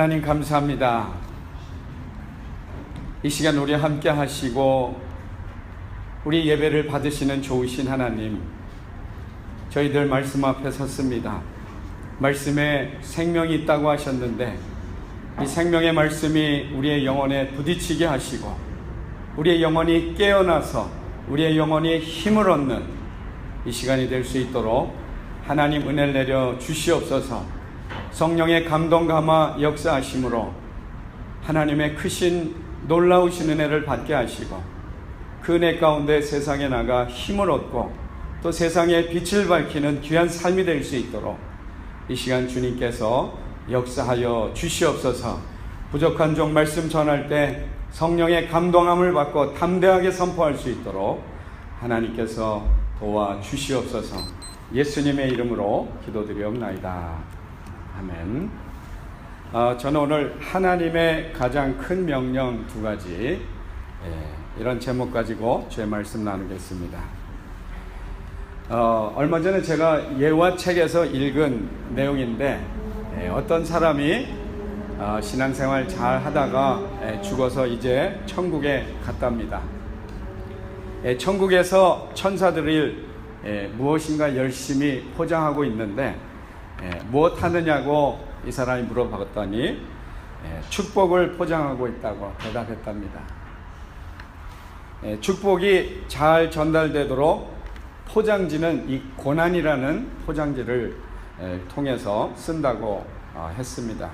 하나님 감사합니다. 이 시간 우리 함께 하시고 우리 예배를 받으시는 좋으신 하나님, 저희들 말씀 앞에 섰습니다. 말씀에 생명이 있다고 하셨는데 이 생명의 말씀이 우리의 영혼에 부딪히게 하시고 우리의 영혼이 깨어나서 우리의 영혼이 힘을 얻는 이 시간이 될 수 있도록 하나님 은혜를 내려 주시옵소서. 성령의 감동 감화 역사하심으로 하나님의 크신 놀라우신 은혜를 받게 하시고 그 은혜 가운데 세상에 나가 힘을 얻고 또 세상에 빛을 밝히는 귀한 삶이 될 수 있도록 이 시간 주님께서 역사하여 주시옵소서. 부족한 종 말씀 전할 때 성령의 감동함을 받고 담대하게 선포할 수 있도록 하나님께서 도와 주시옵소서. 예수님의 이름으로 기도드리옵나이다. 아멘. 저는 오늘 하나님의 가장 큰 명령 두 가지, 이런 제목 가지고 제 말씀 나누겠습니다. 얼마 전에 제가 예화 책에서 읽은 내용인데, 어떤 사람이 신앙생활 잘 하다가 죽어서 이제 천국에 갔답니다. 천국에서 천사들이 무엇인가 열심히 포장하고 있는데 무엇 하느냐고 이 사람이 물어봤더니 축복을 포장하고 있다고 대답했답니다. 축복이 잘 전달되도록 포장지는 이 고난이라는 포장지를 통해서 쓴다고 했습니다.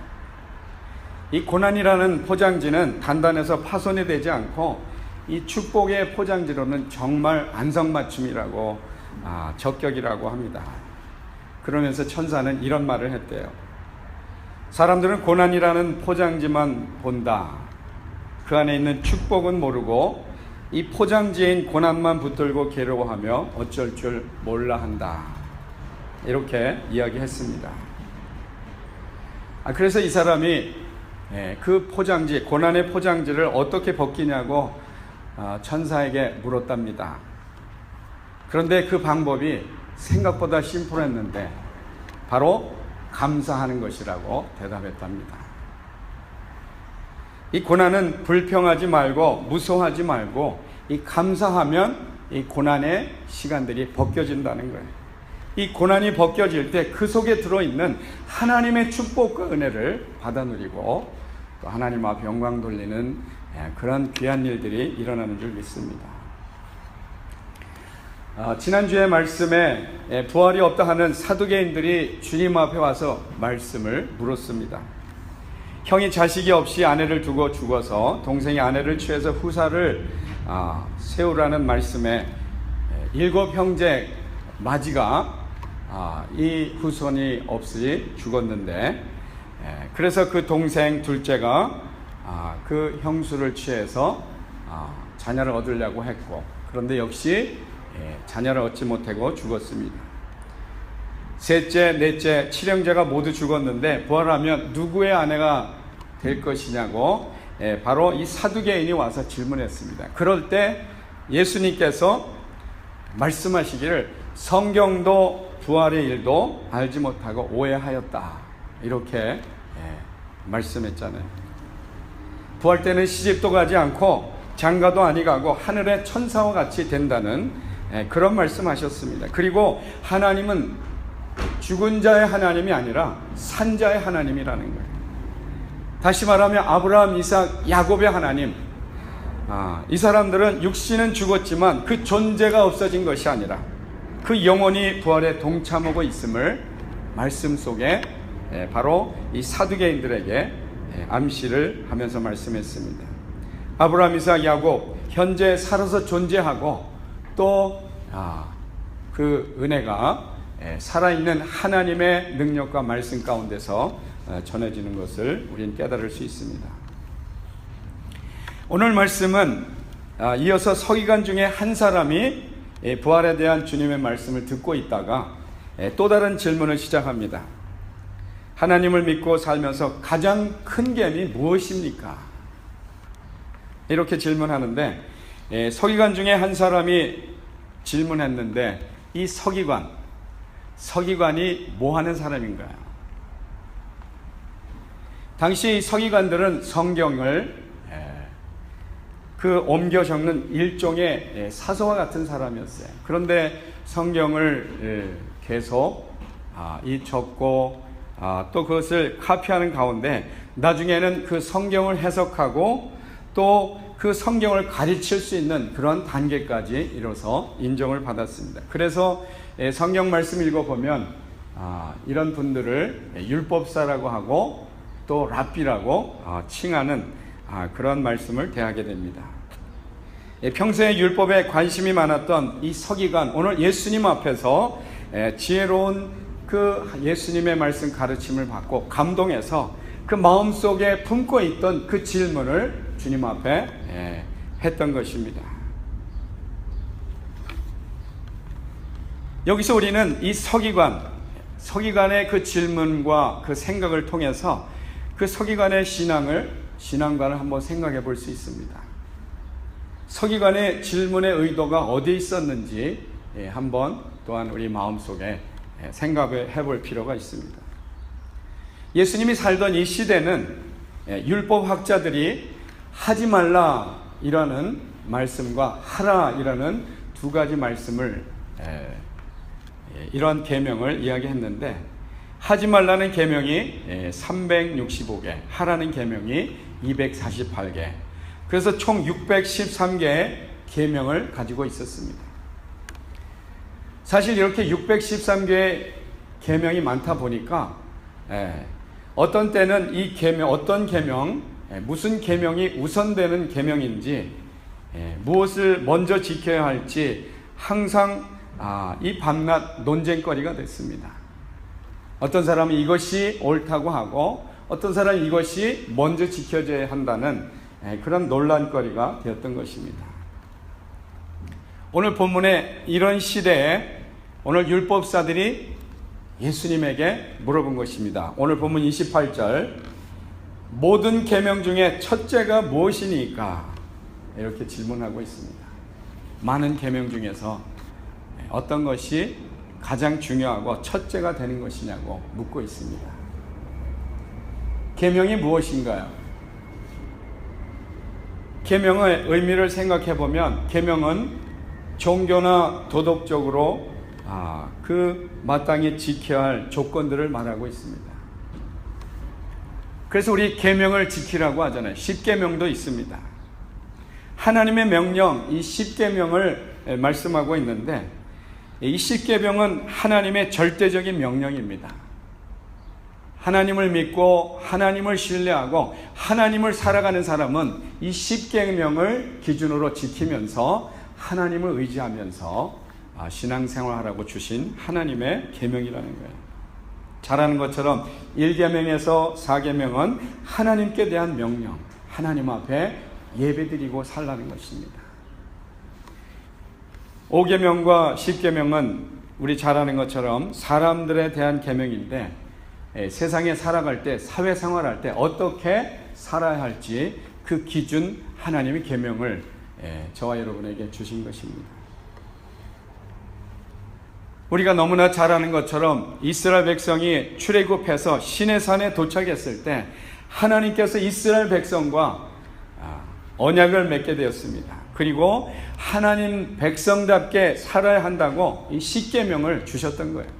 이 고난이라는 포장지는 단단해서 파손이 되지 않고 이 축복의 포장지로는 정말 안성맞춤이라고 적격이라고 합니다. 그러면서 천사는 이런 말을 했대요. 사람들은 고난이라는 포장지만 본다. 그 안에 있는 축복은 모르고 이 포장지인 고난만 붙들고 괴로워하며 어쩔 줄 몰라 한다. 이렇게 이야기했습니다. 그래서 이 사람이 그 포장지, 고난의 포장지를 어떻게 벗기냐고 천사에게 물었답니다. 그런데 그 방법이 생각보다 심플했는데 바로 감사하는 것이라고 대답했답니다. 이 고난은 불평하지 말고 무서워하지 말고 이 감사하면 이 고난의 시간들이 벗겨진다는 거예요. 이 고난이 벗겨질 때 그 속에 들어있는 하나님의 축복과 은혜를 받아 누리고 또 하나님 앞에 영광 돌리는 그런 귀한 일들이 일어나는 줄 믿습니다. 지난주에 말씀에 부활이 없다 하는 사두개인들이 주님 앞에 와서 말씀을 물었습니다. 형이 자식이 없이 아내를 두고 죽어서 동생이 아내를 취해서 후사를 세우라는 말씀에 7 형제 마지가 이 후손이 없이 죽었는데 그래서 그 동생 둘째가 그 형수를 취해서 자녀를 얻으려고 했고 그런데 역시 자녀를 얻지 못하고 죽었습니다. 셋째, 넷째, 7형제가 모두 죽었는데 부활하면 누구의 아내가 될 것이냐고 바로 이 사두개인이 와서 질문했습니다. 그럴 때 예수님께서 말씀하시기를 성경도 부활의 일도 알지 못하고 오해하였다. 이렇게 말씀했잖아요. 부활 때는 시집도 가지 않고 장가도 아니 가고 하늘의 천사와 같이 된다는 그런 말씀하셨습니다. 그리고 하나님은 죽은 자의 하나님이 아니라 산 자의 하나님이라는 거예요. 다시 말하면 아브라함, 이삭, 야곱의 하나님. 이 사람들은 육신은 죽었지만 그 존재가 없어진 것이 아니라 그 영혼이 부활에 동참하고 있음을 말씀 속에 바로 이 사두개인들에게 암시를 하면서 말씀했습니다. 아브라함, 이삭, 야곱 현재 살아서 존재하고 또 그 은혜가 살아있는 하나님의 능력과 말씀 가운데서 전해지는 것을 우리는 깨달을 수 있습니다. 오늘 말씀은 이어서 서기관 중에 한 사람이 부활에 대한 주님의 말씀을 듣고 있다가 또 다른 질문을 시작합니다. 하나님을 믿고 살면서 가장 큰 계명이 무엇입니까? 이렇게 질문하는데 서기관 중에 한 사람이 질문했는데 이 서기관이 뭐 하는 사람인가요? 당시 서기관들은 성경을 옮겨 적는 일종의 사서와 같은 사람이었어요. 그런데 성경을 계속 적고 또 그것을 카피하는 가운데 나중에는 그 성경을 해석하고 또 그 성경을 가르칠 수 있는 그런 단계까지 이뤄서 인정을 받았습니다. 그래서 성경 말씀 읽어보면 이런 분들을 율법사라고 하고 또 랍비라고 칭하는 그런 말씀을 대하게 됩니다. 평소에 율법에 관심이 많았던 이 서기관, 오늘 예수님 앞에서 지혜로운 그 예수님의 말씀 가르침을 받고 감동해서 그 마음속에 품고 있던 그 질문을 주님 앞에 했던 것입니다. 여기서 우리는 이 서기관의 그 질문과 그 생각을 통해서 그 서기관의 신앙관을 한번 생각해 볼 수 있습니다. 서기관의 질문의 의도가 어디에 있었는지 한번 또한 우리 마음속에 생각해 볼 필요가 있습니다. 예수님이 살던 이 시대는 율법학자들이 하지 말라이라는 말씀과 하라이라는 두 가지 말씀을 이런 계명을 이야기했는데, 하지 말라는 계명이 365개, 하라는 계명이 248개, 그래서 총 613개의 계명을 가지고 있었습니다. 사실 이렇게 613개의 계명이 많다 보니까 어떤 때는 이 계명, 어떤 계명, 무슨 계명이 우선되는 계명인지, 무엇을 먼저 지켜야 할지 항상 이 밤낮 논쟁거리가 됐습니다. 어떤 사람은 이것이 옳다고 하고 어떤 사람은 이것이 먼저 지켜져야 한다는 그런 논란거리가 되었던 것입니다. 오늘 본문에 이런 시대에 오늘 율법사들이 예수님에게 물어본 것입니다. 오늘 본문 28절, 모든 계명 중에 첫째가 무엇이니까? 이렇게 질문하고 있습니다. 많은 계명 중에서 어떤 것이 가장 중요하고 첫째가 되는 것이냐고 묻고 있습니다. 계명이 무엇인가요? 계명의 의미를 생각해 보면 계명은 종교나 도덕적으로 그 마땅히 지켜야 할 조건들을 말하고 있습니다. 그래서 우리 계명을 지키라고 하잖아요. 10계명도 있습니다. 하나님의 명령, 이 10계명을 말씀하고 있는데, 이 10계명은 하나님의 절대적인 명령입니다. 하나님을 믿고 하나님을 신뢰하고 하나님을 살아가는 사람은 이 10계명을 기준으로 지키면서 하나님을 의지하면서 신앙생활하라고 주신 하나님의 계명이라는 거예요. 잘 아는 것처럼 1계명에서 4계명은 하나님께 대한 명령, 하나님 앞에 예배드리고 살라는 것입니다. 5계명과 10계명은 우리 잘 아는 것처럼 사람들에 대한 계명인데, 세상에 살아갈 때, 사회생활할 때 어떻게 살아야 할지 그 기준, 하나님의 계명을 저와 여러분에게 주신 것입니다. 우리가 너무나 잘 아는 것처럼 이스라엘 백성이 출애굽해서 시내산에 도착했을 때 하나님께서 이스라엘 백성과 언약을 맺게 되었습니다. 그리고 하나님 백성답게 살아야 한다고 이 10계명을 주셨던 거예요.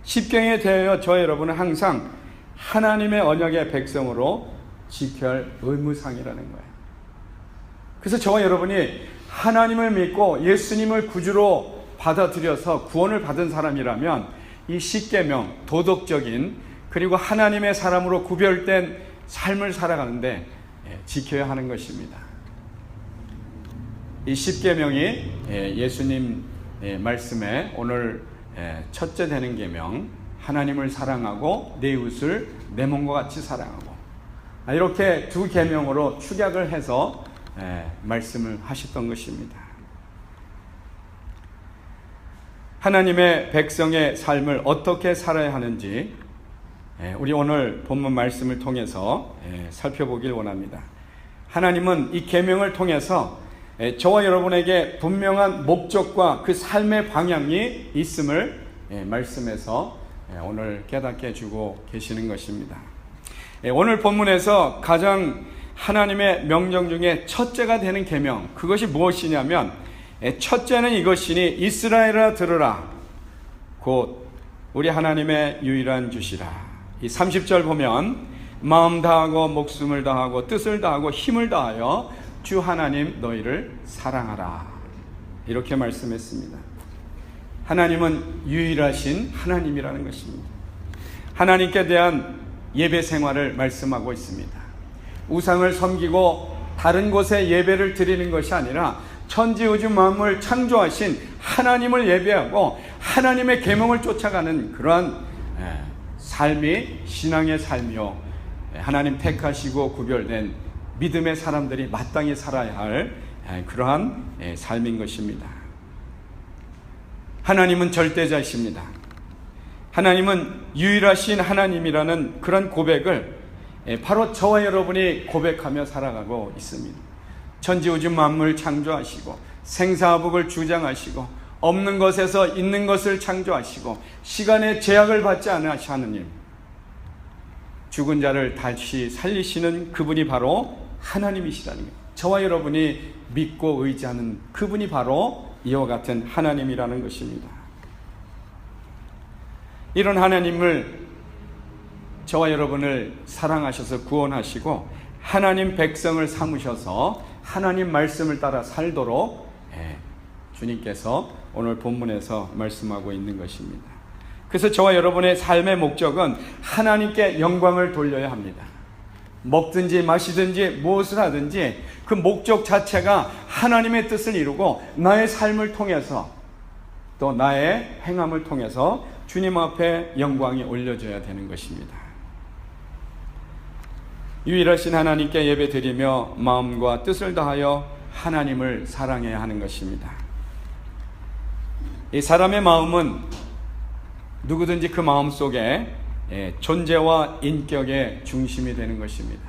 10계명에 대하여 저와 여러분은 항상 하나님의 언약의 백성으로 지켜야 할 의무상이라는 거예요. 그래서 저와 여러분이 하나님을 믿고 예수님을 구주로 받아들여서 구원을 받은 사람이라면 이 10계명, 도덕적인 그리고 하나님의 사람으로 구별된 삶을 살아가는데 지켜야 하는 것입니다. 이 10계명이 예수님 말씀에 오늘 첫째 되는 계명, 하나님을 사랑하고 내 이웃을 내 몸과 같이 사랑하고, 이렇게 두 계명으로 축약을 해서 말씀을 하셨던 것입니다. 하나님의 백성의 삶을 어떻게 살아야 하는지 우리 오늘 본문 말씀을 통해서 살펴보길 원합니다. 하나님은 이 계명을 통해서 저와 여러분에게 분명한 목적과 그 삶의 방향이 있음을 말씀에서 오늘 깨닫게 해주고 계시는 것입니다. 오늘 본문에서 가장 하나님의 명령 중에 첫째가 되는 계명, 그것이 무엇이냐면 첫째는 이것이니 이스라엘아 들으라 곧 우리 하나님의 유일한 주시라. 이 30절 보면 마음 다하고 목숨을 다하고 뜻을 다하고 힘을 다하여 주 하나님 너희를 사랑하라, 이렇게 말씀했습니다. 하나님은 유일하신 하나님이라는 것입니다. 하나님께 대한 예배 생활을 말씀하고 있습니다. 우상을 섬기고 다른 곳에 예배를 드리는 것이 아니라 천지우주 만물 창조하신 하나님을 예배하고 하나님의 계명을 쫓아가는 그러한 삶이 신앙의 삶이요, 하나님 택하시고 구별된 믿음의 사람들이 마땅히 살아야 할 그러한 삶인 것입니다. 하나님은 절대자이십니다. 하나님은 유일하신 하나님이라는 그런 고백을 바로 저와 여러분이 고백하며 살아가고 있습니다. 천지우주 만물 창조하시고 생사화복을 주장하시고 없는 것에서 있는 것을 창조하시고 시간의 제약을 받지 않으신 하나님, 죽은 자를 다시 살리시는 그분이 바로 하나님이시라는 거예요. 저와 여러분이 믿고 의지하는 그분이 바로 이와 같은 하나님이라는 것입니다. 이런 하나님을, 저와 여러분을 사랑하셔서 구원하시고 하나님 백성을 삼으셔서 하나님 말씀을 따라 살도록 주님께서 오늘 본문에서 말씀하고 있는 것입니다. 그래서 저와 여러분의 삶의 목적은 하나님께 영광을 돌려야 합니다. 먹든지 마시든지 무엇을 하든지 그 목적 자체가 하나님의 뜻을 이루고 나의 삶을 통해서 또 나의 행함을 통해서 주님 앞에 영광이 올려져야 되는 것입니다. 유일하신 하나님께 예배드리며 마음과 뜻을 다하여 하나님을 사랑해야 하는 것입니다. 이 사람의 마음은 누구든지 그 마음 속에 존재와 인격의 중심이 되는 것입니다.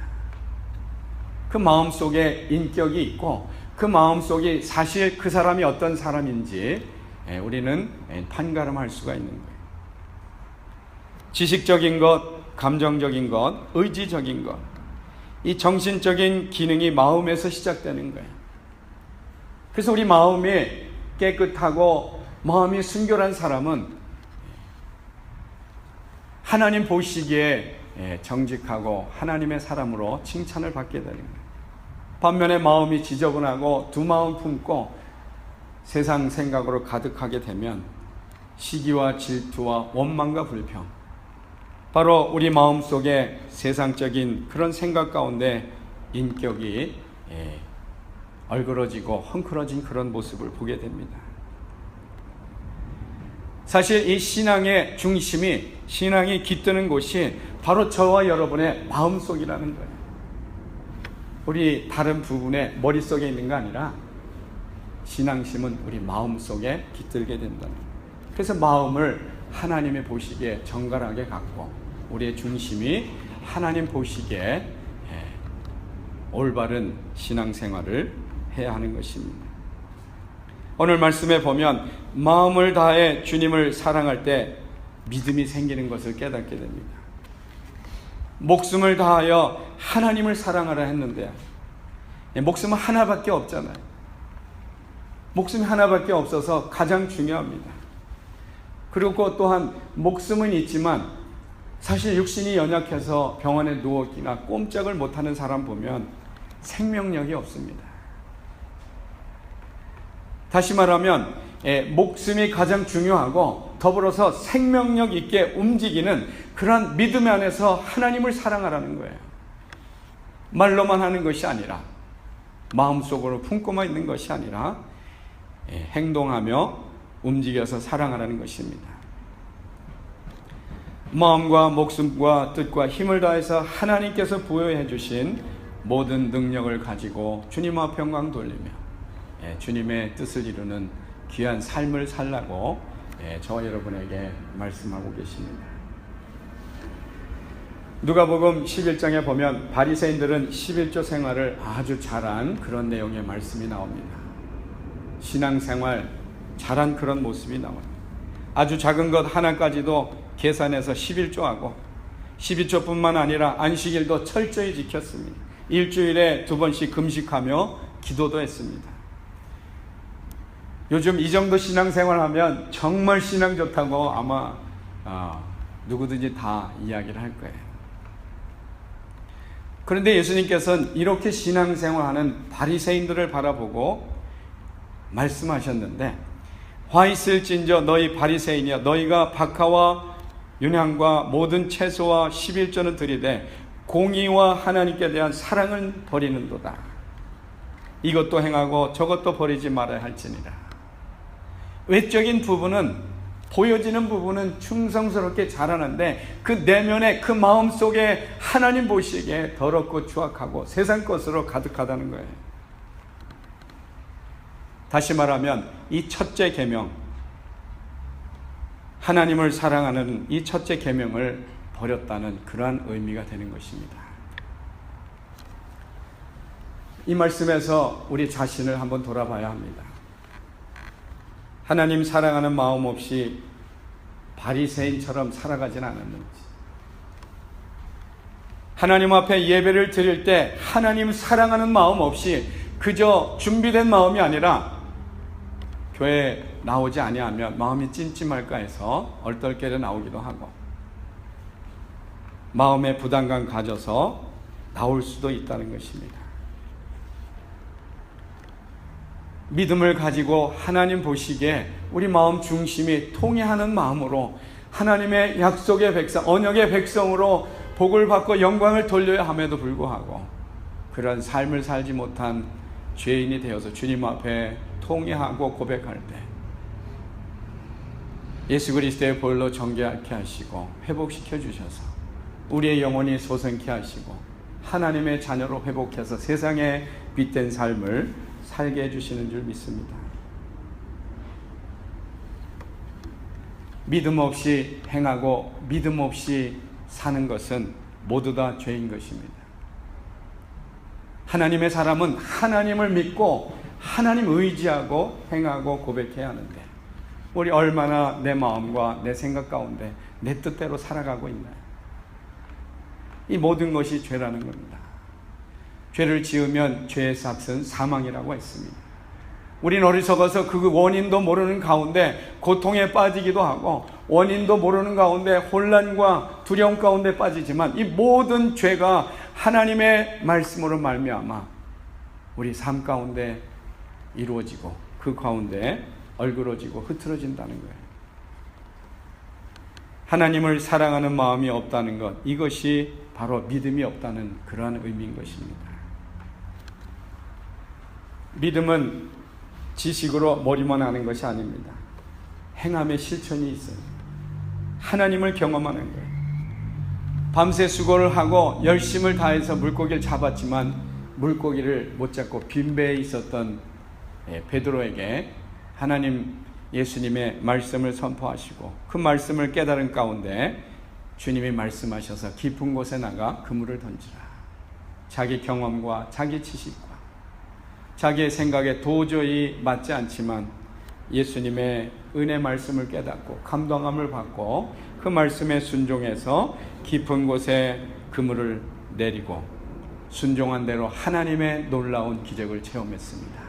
그 마음 속에 인격이 있고 그 마음 속에 사실 그 사람이 어떤 사람인지 우리는 판가름할 수가 있는 거예요. 지식적인 것, 감정적인 것, 의지적인 것, 이 정신적인 기능이 마음에서 시작되는 거예요. 그래서 우리 마음이 깨끗하고 마음이 순결한 사람은 하나님 보시기에 정직하고 하나님의 사람으로 칭찬을 받게 되는 거예요. 반면에 마음이 지저분하고 두 마음 품고 세상 생각으로 가득하게 되면 시기와 질투와 원망과 불평, 바로 우리 마음속에 세상적인 그런 생각 가운데 인격이 얼그러지고 헝클어진 그런 모습을 보게 됩니다. 사실 이 신앙의 중심이, 신앙이 깃드는 곳이 바로 저와 여러분의 마음속이라는 거예요. 우리 다른 부분에 머릿속에 있는 거 아니라 신앙심은 우리 마음속에 깃들게 된다는 거예요. 그래서 마음을 하나님의 보시기에 정갈하게 갖고 우리의 중심이 하나님 보시기에 올바른 신앙생활을 해야 하는 것입니다. 오늘 말씀에 보면 마음을 다해 주님을 사랑할 때 믿음이 생기는 것을 깨닫게 됩니다. 목숨을 다하여 하나님을 사랑하라 했는데 목숨은 하나밖에 없잖아요. 목숨이 하나밖에 없어서 가장 중요합니다. 그리고 또한 목숨은 있지만 사실 육신이 연약해서 병원에 누워있기나 꼼짝을 못하는 사람 보면 생명력이 없습니다. 다시 말하면 목숨이 가장 중요하고 더불어서 생명력 있게 움직이는 그런 믿음 안에서 하나님을 사랑하라는 거예요. 말로만 하는 것이 아니라, 마음속으로 품고만 있는 것이 아니라 행동하며 움직여서 사랑하라는 것입니다. 마음과 목숨과 뜻과 힘을 다해서 하나님께서 부여해 주신 모든 능력을 가지고 주님 앞에 영광 돌리며 주님의 뜻을 이루는 귀한 삶을 살라고 저와 여러분에게 말씀하고 계십니다. 누가복음 11장에 보면 바리새인들은 11조 생활을 아주 잘한 그런 내용의 말씀이 나옵니다. 신앙생활 잘한 그런 모습이 나옵니다. 아주 작은 것 하나까지도 계산해서 11조하고 12조뿐만 아니라 안식일도 철저히 지켰습니다. 일주일에 2번씩 금식하며 기도도 했습니다. 요즘 이 정도 신앙생활하면 정말 신앙 좋다고 아마 누구든지 다 이야기를 할 거예요. 그런데 예수님께서는 이렇게 신앙생활하는 바리새인들을 바라보고 말씀하셨는데, 화 있을진저 너희 바리새인이여, 너희가 박하와 윤향과 모든 채소와 11조는 들이되 공의와 하나님께 대한 사랑은 버리는도다. 이것도 행하고 저것도 버리지 말아야 할지니라. 외적인 부분은, 보여지는 부분은 충성스럽게 잘하는데 그 내면에, 그 마음속에 하나님 보시기에 더럽고 추악하고 세상 것으로 가득하다는 거예요. 다시 말하면 이 첫째 계명, 하나님을 사랑하는 이 첫째 계명을 버렸다는 그러한 의미가 되는 것입니다. 이 말씀에서 우리 자신을 한번 돌아봐야 합니다. 하나님 사랑하는 마음 없이 바리새인처럼 살아가진 않았는지, 하나님 앞에 예배를 드릴 때 하나님 사랑하는 마음 없이 그저 준비된 마음이 아니라 교회에 나오지 아니하면 마음이 찜찜할까 해서 얼떨결에 나오기도 하고, 마음의 부담감 가져서 나올 수도 있다는 것입니다. 믿음을 가지고 하나님 보시기에 우리 마음 중심이 통회하는 마음으로 하나님의 약속의 백성, 언약의 백성으로 복을 받고 영광을 돌려야 함에도 불구하고 그런 삶을 살지 못한 죄인이 되어서 주님 앞에 통회하고 고백할 때 예수 그리스도의 보혈로 정결케 하시고 회복시켜 주셔서 우리의 영혼이 소생케 하시고 하나님의 자녀로 회복해서 세상에 빛된 삶을 살게 해주시는 줄 믿습니다. 믿음 없이 행하고 믿음 없이 사는 것은 모두 다 죄인 것입니다. 하나님의 사람은 하나님을 믿고 하나님 의지하고 행하고 고백해야 하는데 우리 얼마나 내 마음과 내 생각 가운데 내 뜻대로 살아가고 있나요? 이 모든 것이 죄라는 겁니다. 죄를 지으면 죄의 삭은 사망이라고 했습니다. 우리는 어리석어서 그 원인도 모르는 가운데 고통에 빠지기도 하고 원인도 모르는 가운데 혼란과 두려움 가운데 빠지지만 이 모든 죄가 하나님의 말씀으로 말미암아 우리 삶 가운데 이루어지고 그 가운데 얼그러지고 흐트러진다는 거예요. 하나님을 사랑하는 마음이 없다는 것, 이것이 바로 믿음이 없다는 그러한 의미인 것입니다. 믿음은 지식으로 머리만 하는 것이 아닙니다. 행함의 실천이 있어요. 하나님을 경험하는 거예요. 밤새 수고를 하고 열심을 다해서 물고기를 잡았지만 물고기를 못 잡고 빈배에 있었던 베드로에게 하나님 예수님의 말씀을 선포하시고 그 말씀을 깨달은 가운데 주님이 말씀하셔서 깊은 곳에 나가 그물을 던지라. 자기 경험과 자기 지식과 자기의 생각에 도저히 맞지 않지만 예수님의 은혜 말씀을 깨닫고 감동함을 받고 그 말씀에 순종해서 깊은 곳에 그물을 내리고 순종한 대로 하나님의 놀라운 기적을 체험했습니다.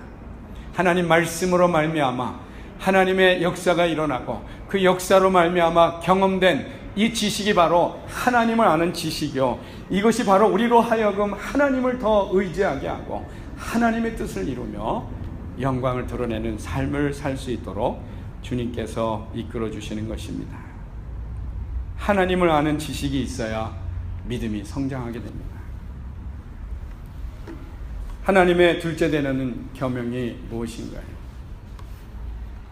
하나님 말씀으로 말미암아 하나님의 역사가 일어나고 그 역사로 말미암아 경험된 이 지식이 바로 하나님을 아는 지식이요, 이것이 바로 우리로 하여금 하나님을 더 의지하게 하고 하나님의 뜻을 이루며 영광을 드러내는 삶을 살 수 있도록 주님께서 이끌어 주시는 것입니다. 하나님을 아는 지식이 있어야 믿음이 성장하게 됩니다. 하나님의 둘째 되는 계명이 무엇인가요?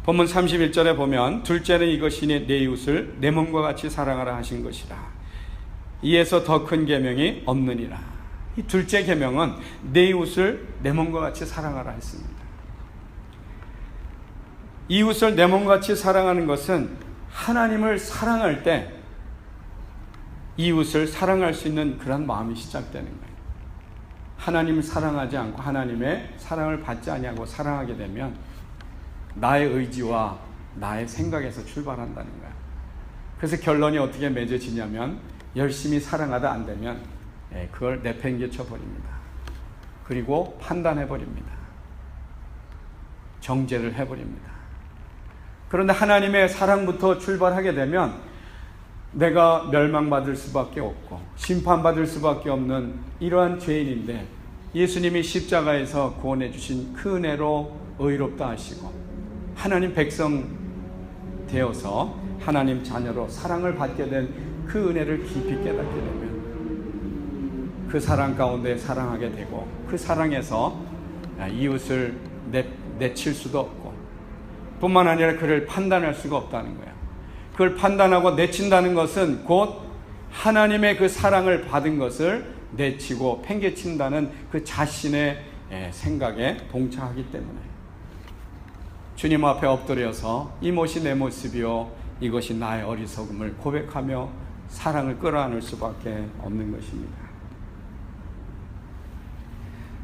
본문 31절에 보면 둘째는 이것이니 내 이웃을 내 몸과 같이 사랑하라 하신 것이라. 이에서 더 큰 계명이 없느니라. 이 둘째 계명은 내 이웃을 내 몸과 같이 사랑하라 했습니다. 이웃을 내 몸과 같이 사랑하는 것은 하나님을 사랑할 때 이웃을 사랑할 수 있는 그런 마음이 시작되는 거예요. 하나님을 사랑하지 않고 하나님의 사랑을 받지 아니하고 사랑하게 되면 나의 의지와 나의 생각에서 출발한다는 거예요. 그래서 결론이 어떻게 맺어지냐면 열심히 사랑하다 안 되면 그걸 내팽개쳐 버립니다. 그리고 판단해 버립니다. 정죄를 해버립니다. 그런데 하나님의 사랑부터 출발하게 되면 내가 멸망받을 수밖에 없고 심판받을 수밖에 없는 이러한 죄인인데 예수님이 십자가에서 구원해 주신 그 은혜로 의롭다 하시고 하나님 백성 되어서 하나님 자녀로 사랑을 받게 된 그 은혜를 깊이 깨닫게 되면 그 사랑 가운데 사랑하게 되고 그 사랑에서 이웃을 내칠 수도 없고 뿐만 아니라 그를 판단할 수가 없다는 거예요. 그걸 판단하고 내친다는 것은 곧 하나님의 그 사랑을 받은 것을 내치고 팽개친다는 그 자신의 생각에 동차하기 때문에 주님 앞에 엎드려서 이 못이 내 모습이요 이것이 나의 어리석음을 고백하며 사랑을 끌어안을 수밖에 없는 것입니다.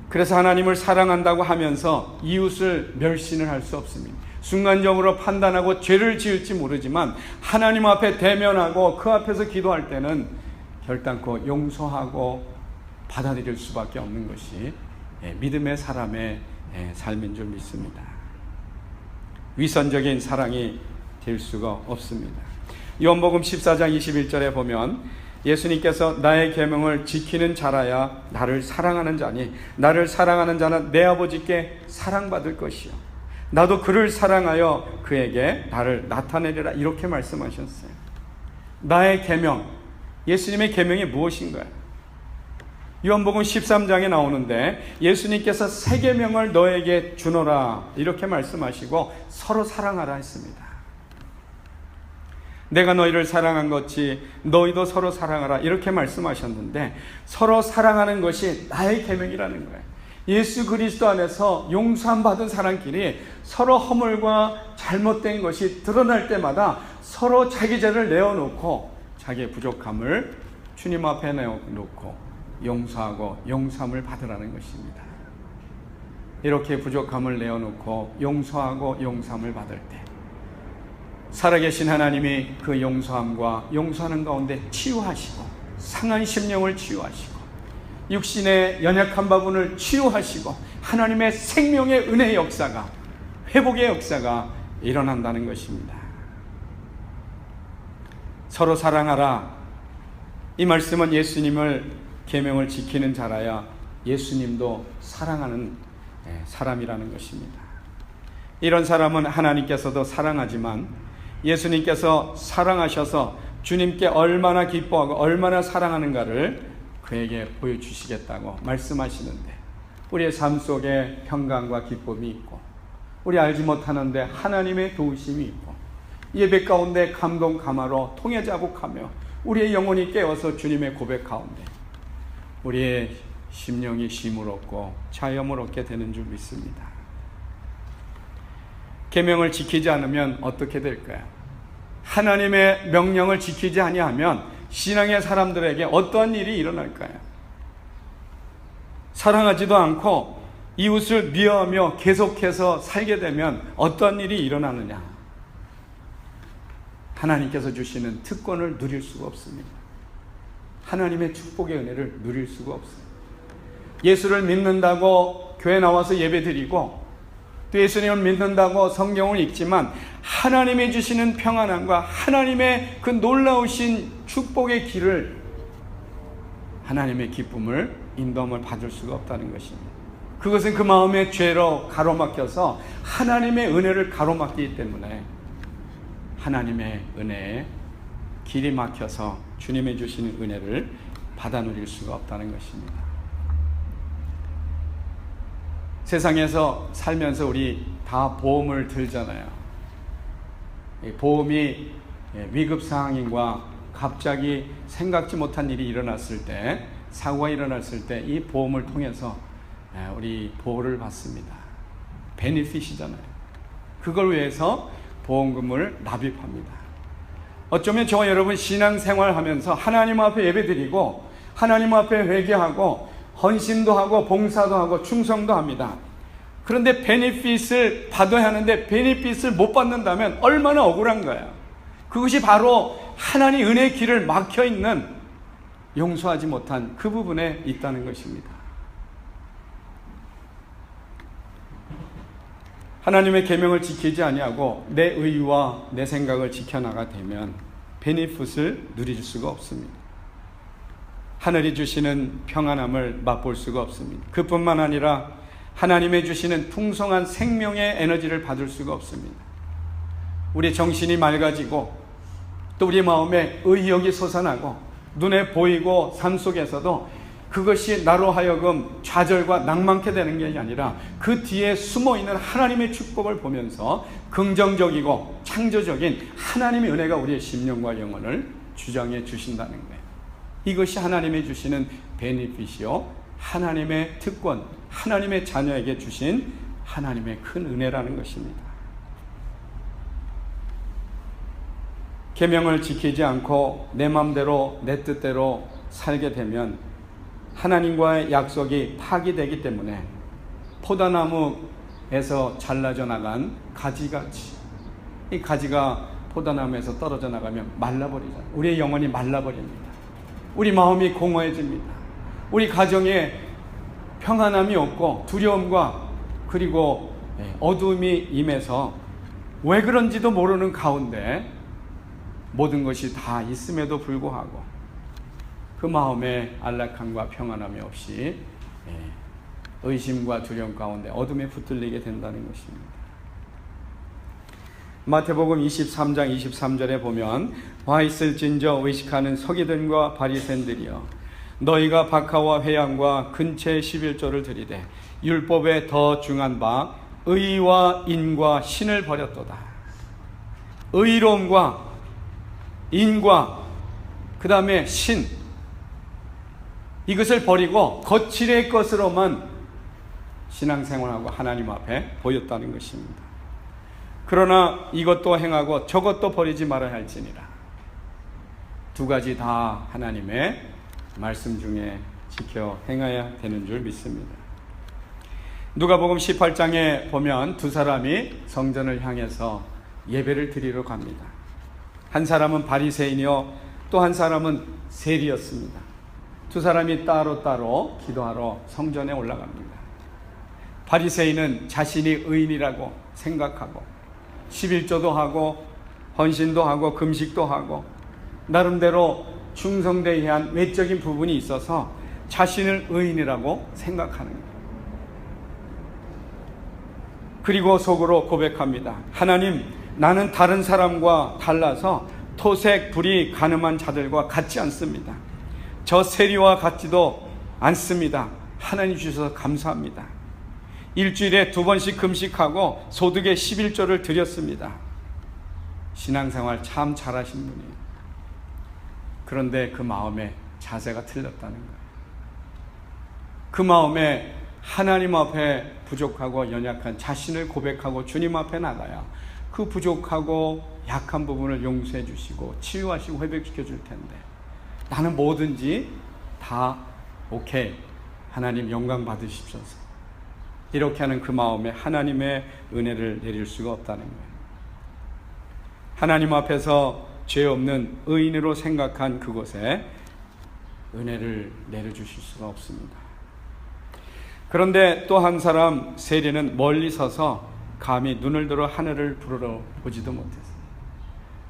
그래서 하나님을 사랑한다고 하면서 이웃을 멸시는 할 수 없습니다. 순간적으로 판단하고 죄를 지을지 모르지만 하나님 앞에 대면하고 그 앞에서 기도할 때는 결단코 용서하고 받아들일 수밖에 없는 것이 믿음의 사람의 삶인 줄 믿습니다. 위선적인 사랑이 될 수가 없습니다. 요한복음 14장 21절에 보면 예수님께서 나의 계명을 지키는 자라야 나를 사랑하는 자니 나를 사랑하는 자는 내 아버지께 사랑받을 것이요 나도 그를 사랑하여 그에게 나를 나타내리라 이렇게 말씀하셨어요. 나의 계명, 예수님의 계명이 무엇인가요? 요한복음 13장에 나오는데 예수님께서 새 계명을 너에게 주노라 이렇게 말씀하시고 서로 사랑하라 했습니다. 내가 너희를 사랑한 것이 너희도 서로 사랑하라 이렇게 말씀하셨는데 서로 사랑하는 것이 나의 계명이라는 거예요. 예수 그리스도 안에서 용서함 받은 사람끼리 서로 허물과 잘못된 것이 드러날 때마다 서로 자기 죄를 내어놓고 자기의 부족함을 주님 앞에 내어놓고 용서하고 용서함을 받으라는 것입니다. 이렇게 부족함을 내어놓고 용서하고 용서함을 받을 때 살아계신 하나님이 그 용서함과 용서하는 가운데 치유하시고 상한 심령을 치유하시고 육신의 연약한 부분을 치유하시고 하나님의 생명의 은혜의 역사가 회복의 역사가 일어난다는 것입니다. 서로 사랑하라 이 말씀은 예수님을 계명을 지키는 자라야 예수님도 사랑하는 사람이라는 것입니다. 이런 사람은 하나님께서도 사랑하지만 예수님께서 사랑하셔서 주님께 얼마나 기뻐하고 얼마나 사랑하는가를 그에게 보여주시겠다고 말씀하시는데 우리의 삶 속에 평강과 기쁨이 있고 우리 알지 못하는데 하나님의 도우심이 있고 예배 가운데 감동 감화로 통해 자복하며 우리의 영혼이 깨어서 주님의 고백 가운데 우리의 심령이 쉼을 얻고 자염을 얻게 되는 줄 믿습니다. 계명을 지키지 않으면 어떻게 될까요? 하나님의 명령을 지키지 아니하면 신앙의 사람들에게 어떠한 일이 일어날까요? 사랑하지도 않고 이웃을 미워하며 계속해서 살게 되면 어떠한 일이 일어나느냐? 하나님께서 주시는 특권을 누릴 수가 없습니다. 하나님의 축복의 은혜를 누릴 수가 없어요. 예수를 믿는다고 교회 나와서 예배드리고 또 예수님을 믿는다고 성경을 읽지만 하나님이 주시는 평안함과 하나님의 그 놀라우신 축복의 길을 하나님의 기쁨을 인도함을 받을 수가 없다는 것입니다. 그것은 그 마음의 죄로 가로막혀서 하나님의 은혜를 가로막기 때문에 하나님의 은혜에 길이 막혀서 주님이 주시는 은혜를 받아 누릴 수가 없다는 것입니다. 세상에서 살면서 우리 다 보험을 들잖아요. 보험이 위급 상황인과 갑자기 생각지 못한 일이 일어났을 때, 사고가 일어났을 때 이 보험을 통해서 우리 보호를 받습니다. 베니핏이잖아요. 그걸 위해서 보험금을 납입합니다. 어쩌면 저와 여러분 신앙생활 하면서 하나님 앞에 예배드리고 하나님 앞에 회개하고 헌신도 하고 봉사도 하고 충성도 합니다. 그런데 베니핏을 받아야 하는데 베니핏을 못 받는다면 얼마나 억울한 거예요. 그것이 바로 하나님 은혜의 길을 막혀있는 용서하지 못한 그 부분에 있다는 것입니다. 하나님의 계명을 지키지 아니하고 내 의와 내 생각을 지켜나가 되면 베네핏을 누릴 수가 없습니다. 하늘이 주시는 평안함을 맛볼 수가 없습니다. 그뿐만 아니라 하나님의 주시는 풍성한 생명의 에너지를 받을 수가 없습니다. 우리 정신이 맑아지고 또 우리 마음에 의욕이 솟아나고 눈에 보이고 삶 속에서도 그것이 나로 하여금 좌절과 낭만케 되는 게 아니라 그 뒤에 숨어있는 하나님의 축복을 보면서 긍정적이고 창조적인 하나님의 은혜가 우리의 심령과 영혼을 주장해 주신다는 거예요. 이것이 하나님의 주시는 베네핏이요, 하나님의 특권, 하나님의 자녀에게 주신 하나님의 큰 은혜라는 것입니다. 계명을 지키지 않고 내 마음대로 내 뜻대로 살게 되면 하나님과의 약속이 파기되기 때문에 포도나무에서 잘라져 나간 가지같이, 이 가지가 포도나무에서 떨어져 나가면 말라버리잖아요. 우리의 영혼이 말라버립니다. 우리 마음이 공허해집니다. 우리 가정에 평안함이 없고 두려움과 그리고 어두움이 임해서 왜 그런지도 모르는 가운데 모든 것이 다 있음에도 불구하고 그 마음에 안락함과 평안함이 없이 의심과 두려움 가운데 어둠에 붙들리게 된다는 것입니다. 마태복음 23장 23절에 보면 와 있을진저 의식하는 서기들과 바리새인들이여 너희가 박하와 회양과 근처의 11조를 드리되 율법에 더 중한 바 의와 인과 신을 버렸도다. 의로움과 인과 그 다음에 신, 이것을 버리고 거칠의 것으로만 신앙생활하고 하나님 앞에 보였다는 것입니다. 그러나 이것도 행하고 저것도 버리지 말아야 할지니라. 두 가지 다 하나님의 말씀 중에 지켜 행해야 되는 줄 믿습니다. 누가복음 18장에 보면 두 사람이 성전을 향해서 예배를 드리러 갑니다. 한 사람은 바리새인이요 또 한 사람은 세리였습니다. 두 사람이 따로따로 기도하러 성전에 올라갑니다. 바리새인은 자신이 의인이라고 생각하고 11조도 하고 헌신도 하고 금식도 하고 나름대로 충성되어야 한 외적인 부분이 있어서 자신을 의인이라고 생각하는 거예요. 그리고 속으로 고백합니다. 하나님, 나는 다른 사람과 달라서 토색, 불의, 간음한 자들과 같지 않습니다. 저 세리와 같지도 않습니다. 하나님 주셔서 감사합니다. 일주일에 2번씩 금식하고 소득의 11조를 드렸습니다. 신앙생활 참 잘하신 분이에요. 그런데 그 마음에 자세가 틀렸다는 거예요. 그 마음에 하나님 앞에 부족하고 연약한 자신을 고백하고 주님 앞에 나가야 그 부족하고 약한 부분을 용서해 주시고 치유하시고 회복시켜 줄 텐데 나는 뭐든지 다 오케이, 하나님 영광 받으십시오서 이렇게 하는 그 마음에 하나님의 은혜를 내릴 수가 없다는 거예요. 하나님 앞에서 죄 없는 의인으로 생각한 그곳에 은혜를 내려주실 수가 없습니다. 그런데 또 한 사람 세리는 멀리 서서 감히 눈을 들어 하늘을 부르러 보지도 못했어요.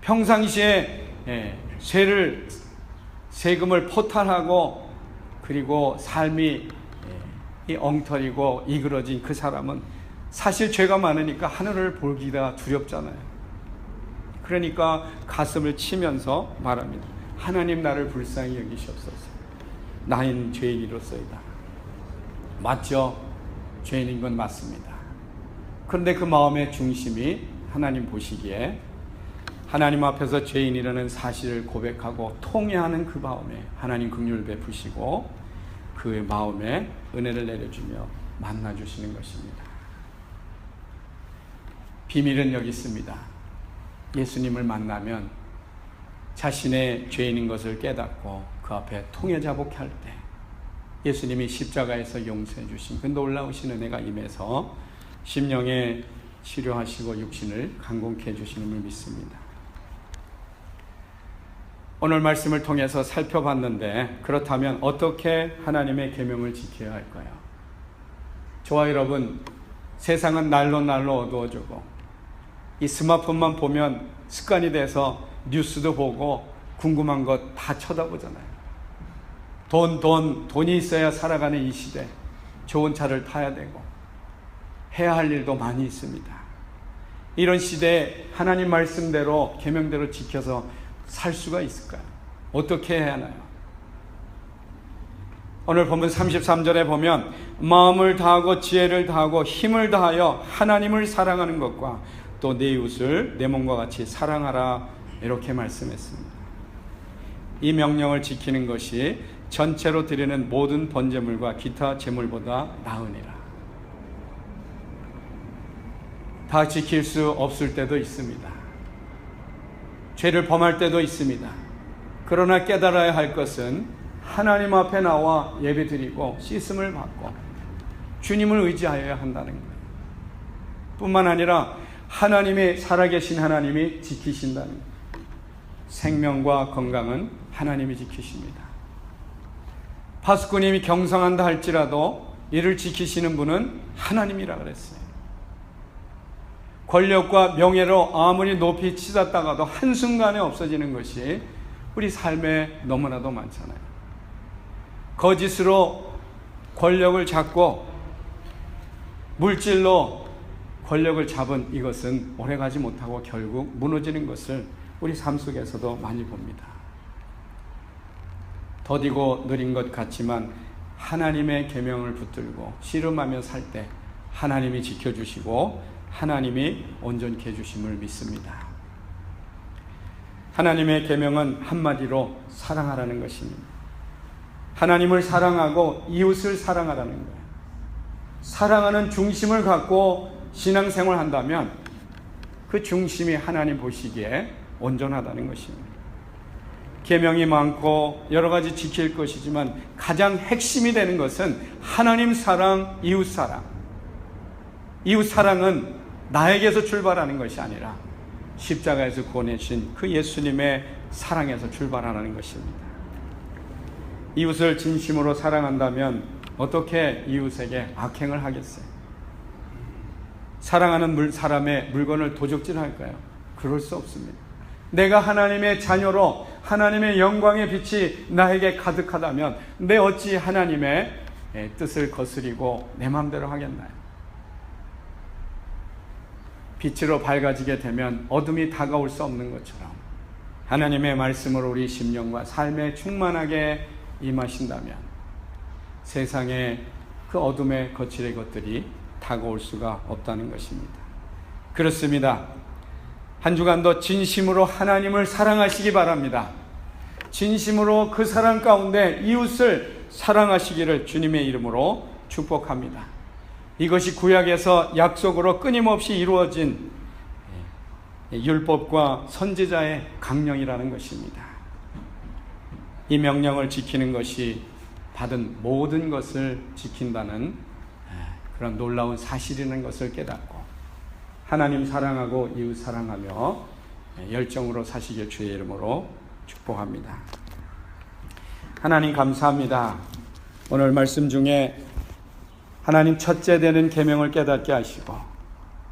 평상시에 세금을 포탈하고 그리고 삶이 엉터리고 이그러진 그 사람은 사실 죄가 많으니까 하늘을 보기가 두렵잖아요. 그러니까 가슴을 치면서 말합니다. 하나님 나를 불쌍히 여기시옵소서. 나인 죄인이로소이다. 맞죠? 죄인인 건 맞습니다. 그런데 그 마음의 중심이 하나님 보시기에 하나님 앞에서 죄인이라는 사실을 고백하고 통회하는 그 마음에 하나님 긍휼을 베푸시고 그 마음에 은혜를 내려주며 만나주시는 것입니다. 비밀은 여기 있습니다. 예수님을 만나면 자신의 죄인인 것을 깨닫고 그 앞에 통회자복해 할 때 예수님이 십자가에서 용서해 주신 그 놀라우신 은혜가 임해서 심령에 치료하시고 육신을 강건케 해주시는 줄 믿습니다. 오늘 말씀을 통해서 살펴봤는데, 그렇다면 어떻게 하나님의 계명을 지켜야 할까요? 저와 여러분, 세상은 날로 어두워지고 이 스마트폰만 보면 습관이 돼서 뉴스도 보고 궁금한 것 다 쳐다보잖아요. 돈이 있어야 살아가는 이 시대, 좋은 차를 타야 되고 해야 할 일도 많이 있습니다. 이런 시대에 하나님 말씀대로 계명대로 지켜서 살 수가 있을까요? 어떻게 해야 하나요? 오늘 본문 33절에 보면 마음을 다하고 지혜를 다하고 힘을 다하여 하나님을 사랑하는 것과 또 내 이웃을 내 몸과 같이 사랑하라, 이렇게 말씀했습니다. 이 명령을 지키는 것이 전체로 드리는 모든 번제물과 기타 제물보다 나으니라. 다 지킬 수 없을 때도 있습니다. 죄를 범할 때도 있습니다. 그러나 깨달아야 할 것은 하나님 앞에 나와 예배드리고 씻음을 받고 주님을 의지하여야 한다는 거예요. 뿐만 아니라 하나님이, 살아계신 하나님이 지키신다는 거예요. 생명과 건강은 하나님이 지키십니다. 파수꾼님이 경성한다 할지라도 이를 지키시는 분은 하나님이라 그랬어요. 권력과 명예로 아무리 높이 치닫다가도 한순간에 없어지는 것이 우리 삶에 너무나도 많잖아요. 거짓으로 권력을 잡고 물질로 권력을 잡은 이것은 오래가지 못하고 결국 무너지는 것을 우리 삶 속에서도 많이 봅니다. 더디고 느린 것 같지만 하나님의 계명을 붙들고 씨름하며 살 때 하나님이 지켜주시고 하나님이 온전케 해주심을 믿습니다. 하나님의 계명은 한마디로 사랑하라는 것입니다. 하나님을 사랑하고 이웃을 사랑하라는 거예요. 사랑하는 중심을 갖고 신앙생활을 한다면 그 중심이 하나님 보시기에 온전하다는 것입니다. 계명이 많고 여러 가지 지킬 것이지만 가장 핵심이 되는 것은 하나님 사랑, 이웃 사랑. 이웃 사랑은 나에게서 출발하는 것이 아니라 십자가에서 구원해주신 그 예수님의 사랑에서 출발하는 것입니다. 이웃을 진심으로 사랑한다면 어떻게 이웃에게 악행을 하겠어요? 사랑하는 사람의 물건을 도적질할까요? 그럴 수 없습니다. 내가 하나님의 자녀로 하나님의 영광의 빛이 나에게 가득하다면 내 어찌 하나님의 뜻을 거스리고 내 마음대로 하겠나요? 빛으로 밝아지게 되면 어둠이 다가올 수 없는 것처럼 하나님의 말씀으로 우리 심령과 삶에 충만하게 임하신다면 세상에 그 어둠의 거칠의 것들이 다가올 수가 없다는 것입니다. 그렇습니다. 한 주간도 진심으로 하나님을 사랑하시기 바랍니다. 진심으로 그 사랑 가운데 이웃을 사랑하시기를 주님의 이름으로 축복합니다. 이것이 구약에서 약속으로 끊임없이 이루어진 율법과 선지자의 강령이라는 것입니다. 이 명령을 지키는 것이 받은 모든 것을 지킨다는 그런 놀라운 사실이라는 것을 깨닫고 하나님 사랑하고 이웃 사랑하며 열정으로 사시길 주의 이름으로 축복합니다. 하나님 감사합니다. 오늘 말씀 중에 하나님 첫째 되는 계명을 깨닫게 하시고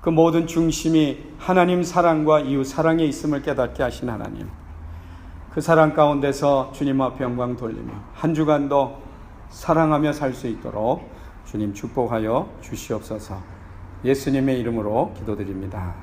그 모든 중심이 하나님 사랑과 이웃 사랑에 있음을 깨닫게 하신 하나님, 그 사랑 가운데서 주님 앞에 영광 돌리며 한 주간도 사랑하며 살 수 있도록 주님 축복하여 주시옵소서. 예수님의 이름으로 기도드립니다.